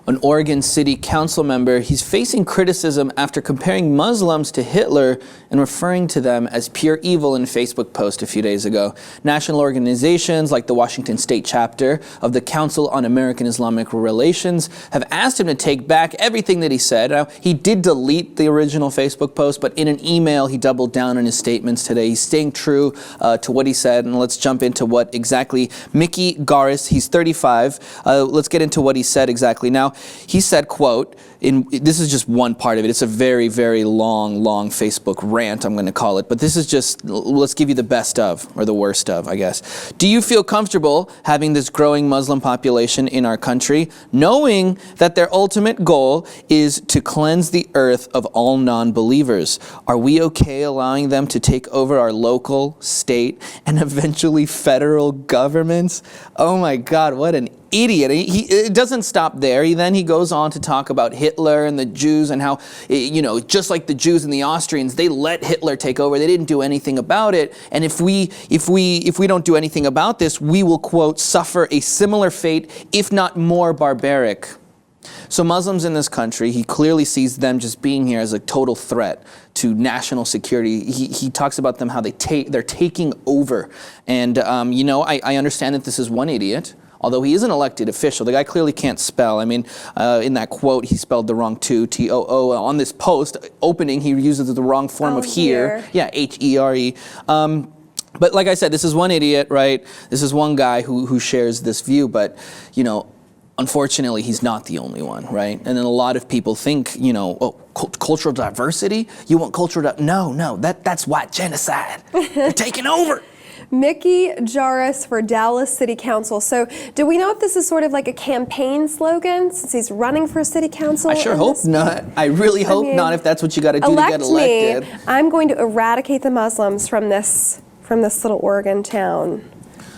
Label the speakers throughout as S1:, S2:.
S1: an Oregon City Council member. He's facing criticism after comparing Muslims to Hitler and referring to them as pure evil in a Facebook post a few days ago. National organizations like the Washington State chapter of the Council on American-Islamic Relations have asked him to take back everything that he said. Now, he did delete the original Facebook post, but in an email he doubled down on his statements today. He's staying true to what he said, and let's jump into what exactly Mickey Garis, he's 35. Let's get into what he said exactly. Now, he said, quote, this is just one part of it. It's a very, very long Facebook rant, I'm going to call it. But this is just, let's give you the best of, or the worst of, I guess. Do you feel comfortable having this growing Muslim population in our country, knowing that their ultimate goal is to cleanse the earth of all non-believers? Are we okay allowing them to take over our local, state, and eventually federal governments? Oh my God, what an idiot. It doesn't stop there. He goes on to talk about Hitler and the Jews and how, you know, just like the Jews and the Austrians, they let Hitler take over. They didn't do anything about it. And if we don't do anything about this, we will, quote, suffer a similar fate, if not more barbaric. So Muslims in this country, he clearly sees them just being here as a total threat to national security. He talks about them, how they're taking over. And, you know, I understand that this is one idiot, although he is an elected official. The guy clearly can't spell. I mean, in that quote, he spelled the wrong two, T-O-O. On this post opening, he uses the wrong form of here. Yeah, H-E-R-E. But like I said, this is one idiot, right? This is one guy who shares this view, but, you know, unfortunately, he's not the only one, right? And then a lot of people think, you know, oh, cultural diversity? You want cultural No, that's what? Genocide. They're taking over.
S2: Mickey Garis for Dallas City Council. So do we know if this is sort of like a campaign slogan since he's running for city council?
S1: I sure hope not. I really hope not, if that's what you got to do to get elected.
S2: Me, I'm going to eradicate the Muslims from this little Oregon town.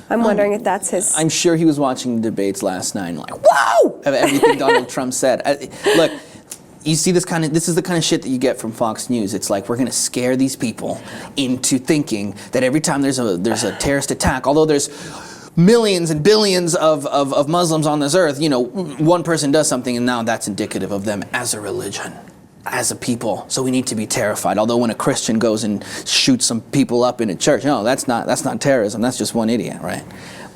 S2: I'm wondering if that's his...
S1: I'm sure he was watching the debates last night and like, whoa! Of everything Donald Trump said. Look, you see this is the kind of shit that you get from Fox News. It's like, we're going to scare these people into thinking that every time there's a terrorist attack, although there's millions and billions of Muslims on this earth, you know, one person does something and now that's indicative of them as a religion, as a people. So we need to be terrified. Although when a Christian goes and shoots some people up in a church, no, that's not terrorism. That's just one idiot, right?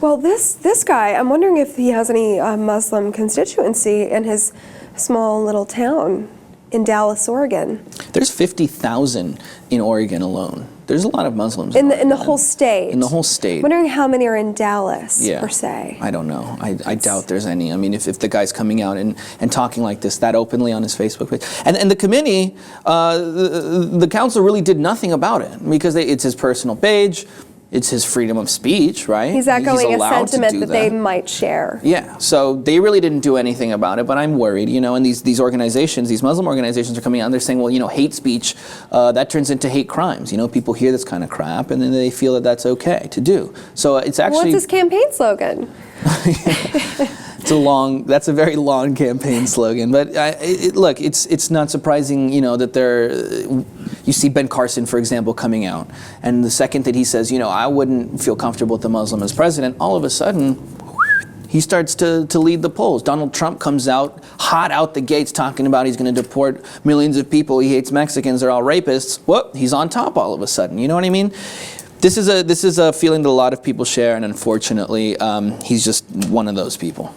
S2: Well, this guy, I'm wondering if he has any Muslim constituency in his small little town in Dallas, Oregon.
S1: There's 50,000 in Oregon alone. There's a lot of Muslims
S2: in the whole state.
S1: In the whole state.
S2: I'm wondering how many are in Dallas, per se.
S1: I don't know. I doubt there's any. I mean, if the guy's coming out and talking like this that openly on his Facebook page. And the committee, the council really did nothing about it because it's his personal page. It's his freedom of speech, right?
S2: He's echoing a sentiment that they might share.
S1: Yeah, so they really didn't do anything about it, but I'm worried, you know, and these organizations, these Muslim organizations are coming out and they're saying, well, you know, hate speech, that turns into hate crimes. You know, people hear this kind of crap and then they feel that that's okay to do. So it's actually...
S2: What's his campaign slogan?
S1: That's a very long campaign slogan, but look, it's not surprising, you know, that you see Ben Carson, for example, coming out, and the second that he says, you know, I wouldn't feel comfortable with a Muslim as president, all of a sudden, he starts to lead the polls. Donald Trump comes out, hot out the gates, talking about he's going to deport millions of people, he hates Mexicans, they're all rapists. Whoop, he's on top all of a sudden, you know what I mean? This is a feeling that a lot of people share, and unfortunately, he's just one of those people.